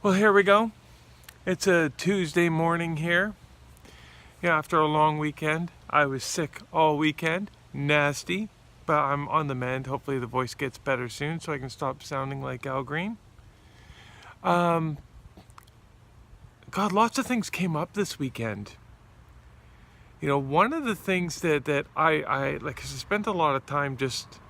Well, here we go. It's a Tuesday morning here. Yeah, after a long weekend. I was sick all weekend. Nasty. But I'm on the mend. Hopefully the voice gets better soon so I can stop sounding like Al Green. God, lots of things came up this weekend. You know, one of the things that I like, 'cause I spent a lot of time just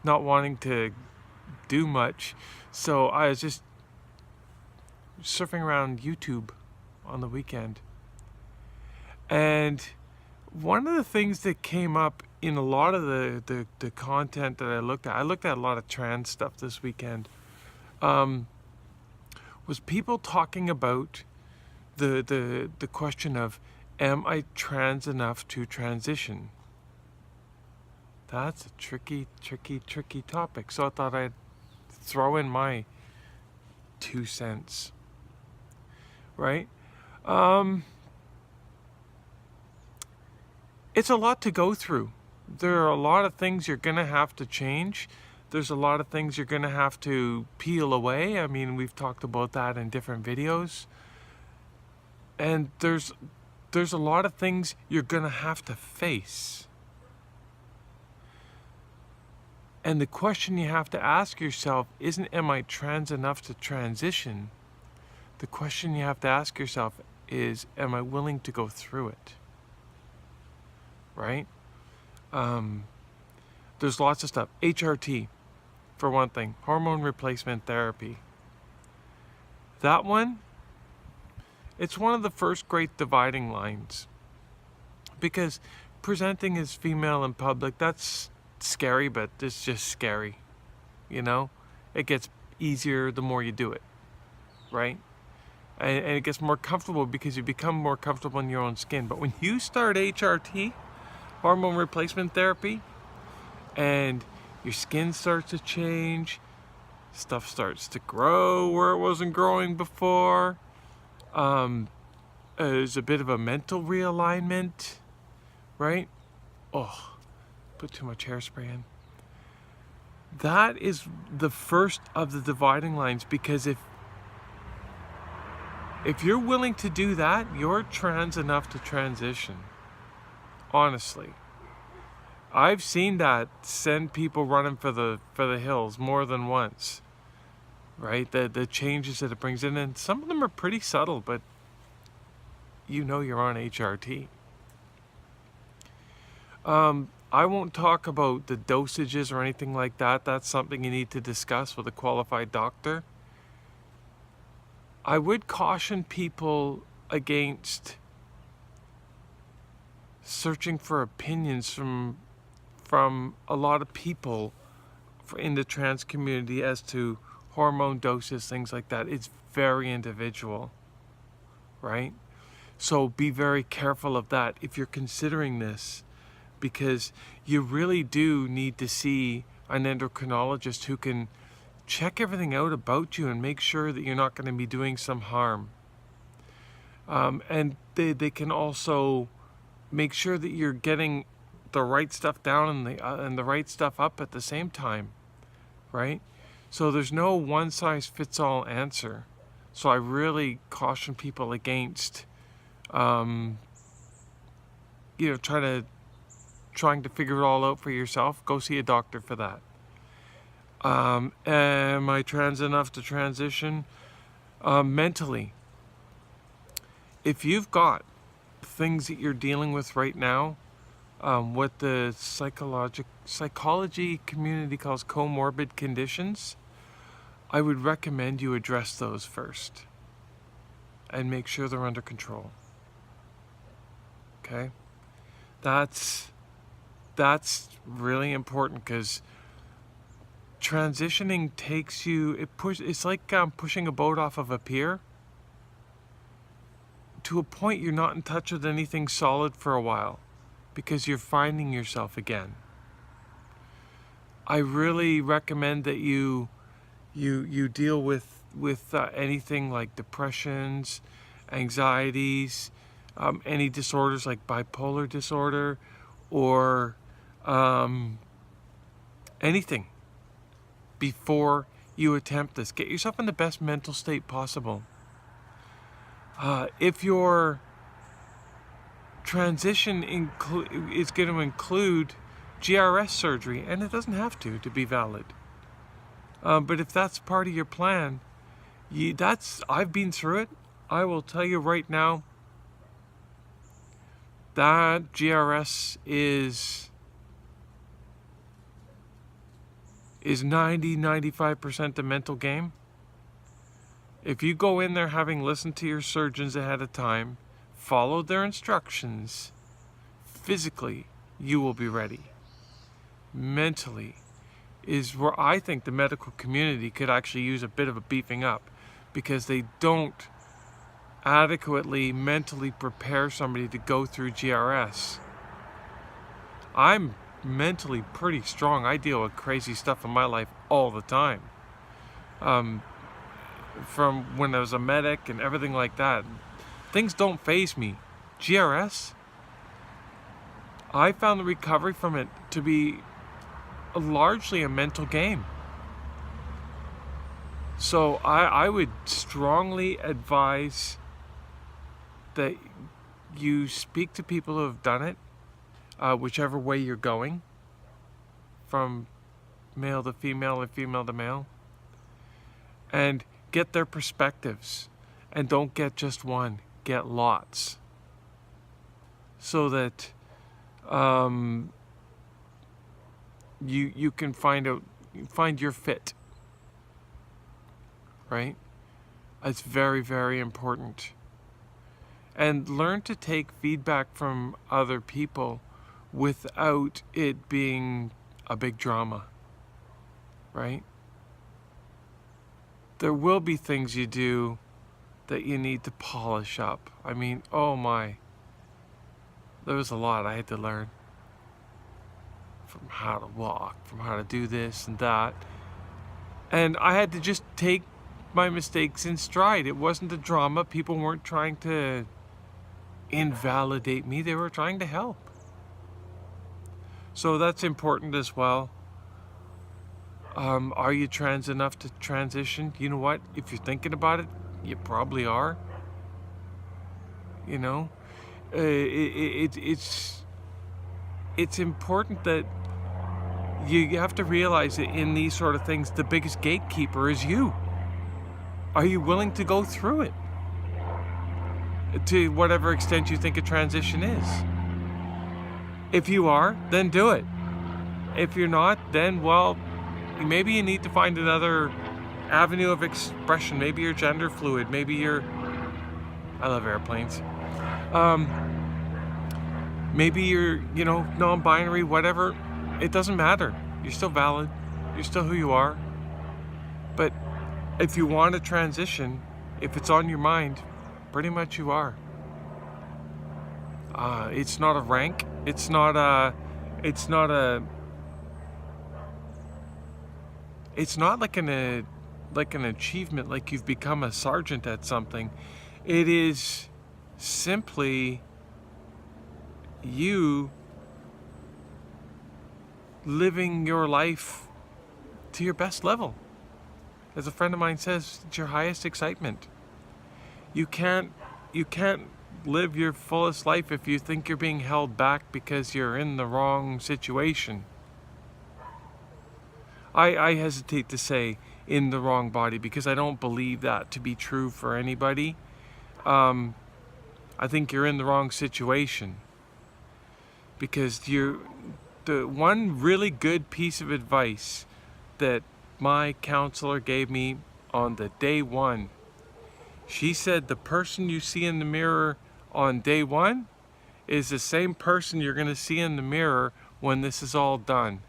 not wanting to do much. So I was just surfing around YouTube on the weekend. And one of the things that came up in a lot of the content that I looked at a lot of trans stuff this weekend, was people talking about the question of, am I trans enough to transition? That's a tricky topic. So I thought I'd throw in my 2 cents, right? It's a lot to go through. There are a lot of things you're going to have to change. There's a lot of things you're going to have to peel away. I mean, we've talked about that in different videos. And there's a lot of things you're going to have to face. And the question you have to ask yourself isn't, am I trans enough to transition? The question you have to ask yourself is, am I willing to go through it? Right? There's lots of stuff. HRT, for one thing, hormone replacement therapy. That one, it's one of the first great dividing lines. Because presenting as female in public, that's scary, but it's just scary. You know? It gets easier the more you do it. Right? And it gets more comfortable because you become more comfortable in your own skin. But when you start HRT, hormone replacement therapy, and your skin starts to change, stuff starts to grow where it wasn't growing before, there's a bit of a mental realignment, right? Oh, put too much hairspray in. That is the first of the dividing lines, because if you're willing to do that, you're trans enough to transition. Honestly, I've seen that send people running for the hills more than once, right? The changes that it brings in, and some of them are pretty subtle, but you know you're on HRT. I won't talk about the dosages or anything like that. That's something you need to discuss with a qualified doctor. I would caution people against searching for opinions from a lot of people in the trans community as to hormone doses, things like that. It's very individual, right? So be very careful of that if you're considering this, because you really do need to see an endocrinologist who can check everything out about you and make sure that you're not going to be doing some harm. And they can also make sure that you're getting the right stuff down and the right stuff up at the same time, right? So there's no one size fits all answer. So I really caution people against, trying to figure it all out for yourself. Go see a doctor for that. Am I trans enough to transition? Mentally, if you've got things that you're dealing with right now, what the psychology community calls comorbid conditions, I would recommend you address those first and make sure they're under control. Okay? That's really important, because transitioning takes you, it's like pushing a boat off of a pier. To a point, you're not in touch with anything solid for a while, because you're finding yourself again. I really recommend that you deal with anything like depressions, anxieties, any disorders like bipolar disorder, or anything before you attempt this. Get yourself in the best mental state possible. If your transition is going to include GRS surgery, and it doesn't have to be valid. But if that's part of your plan, I've been through it. I will tell you right now, that GRS is 90-95% a mental game. If you go in there having listened to your surgeons ahead of time, followed their instructions, physically, you will be ready. Mentally is where I think the medical community could actually use a bit of a beefing up, because they don't adequately mentally prepare somebody to go through GRS. I'm mentally pretty strong. I deal with crazy stuff in my life all the time. From when I was a medic and everything like that. Things don't faze me. GRS, I found the recovery from it to be largely a mental game. So I would strongly advise that you speak to people who have done it, whichever way you're going, from male to female or female to male, and get their perspectives. And don't get just one, get lots, so that you can find your fit, right? It's very, very important. And learn to take feedback from other people without it being a big drama, right? There will be things you do that you need to polish up. I mean, oh my. There was a lot I had to learn. From how to walk, from how to do this and that. And I had to just take my mistakes in stride. It wasn't a drama. People weren't trying to invalidate me. They were trying to help. So that's important as well. Are you trans enough to transition? You know what? If you're thinking about it, you probably are. You know, it's important that you have to realize that in these sort of things, the biggest gatekeeper is you. Are you willing to go through it? To whatever extent you think a transition is. If you are, then do it. If you're not, then, well, maybe you need to find another avenue of expression. Maybe you're gender fluid. Maybe you're... I love airplanes. Maybe you're, non-binary, whatever. It doesn't matter. You're still valid. You're still who you are. But if you want to transition, if it's on your mind, pretty much you are. It's not a rank. It's not like an achievement, like you've become a sergeant at something. It is simply you living your life to your best level. As a friend of mine says, it's your highest excitement. You can't live your fullest life if you think you're being held back because you're in the wrong situation. I hesitate to say in the wrong body, because I don't believe that to be true for anybody. I think you're in the wrong situation, because the one really good piece of advice that my counselor gave me on the day one, she said the person you see in the mirror on day one is the same person you're going to see in the mirror when this is all done.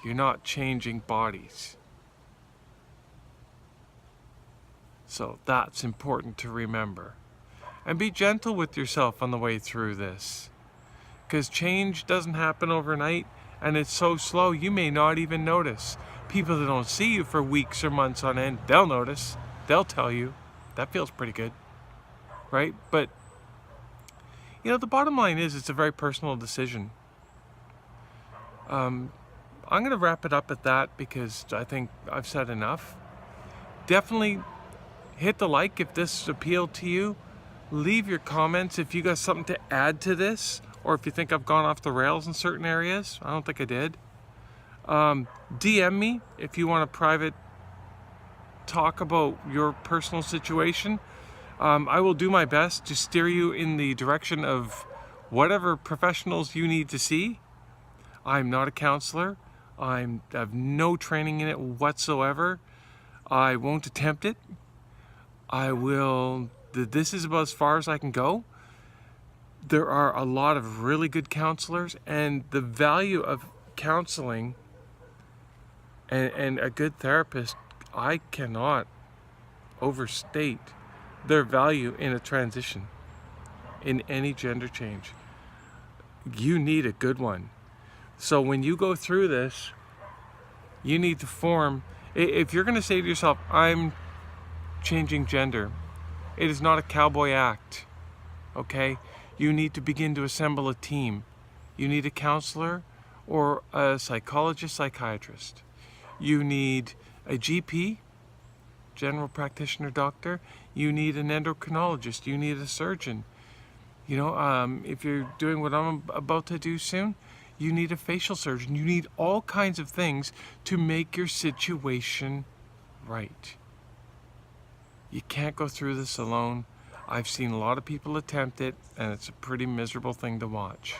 You're not changing bodies. So that's important to remember. And be gentle with yourself on the way through this. Because change doesn't happen overnight, and it's so slow you may not even notice. People that don't see you for weeks or months on end, they'll notice. They'll tell you. That feels pretty good. Right? But, the bottom line is it's a very personal decision. I'm going to wrap it up at that, because I think I've said enough. Definitely hit the like if this appealed to you. Leave your comments if you got something to add to this, or if you think I've gone off the rails in certain areas. I don't think I did. DM me if you want a private talk about your personal situation. I will do my best to steer you in the direction of whatever professionals you need to see. I'm not a counselor. I have no training in it whatsoever. I won't attempt it. This is about as far as I can go. There are a lot of really good counselors, and the value of counseling and a good therapist, I cannot overstate their value in a transition, in any gender change. You need a good one. So when you go through this, you need to form, if you're going to say to yourself, I'm changing gender, it is not a cowboy act, okay? You need to begin to assemble a team. You need a counselor or a psychologist, psychiatrist. You need a GP, general practitioner doctor. You need an endocrinologist. You need a surgeon. You know, if you're doing what I'm about to do soon, you need a facial surgeon. You need all kinds of things to make your situation right. You can't go through this alone. I've seen a lot of people attempt it, and it's a pretty miserable thing to watch.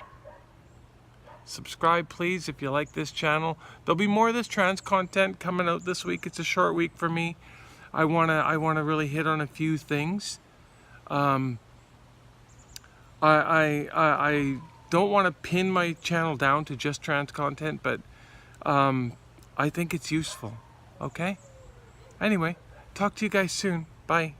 Subscribe, please, if you like this channel. There'll be more of this trans content coming out this week. It's a short week for me. I wanna really hit on a few things. I don't want to pin my channel down to just trans content, but I think it's useful. Okay? Anyway, talk to you guys soon. Bye.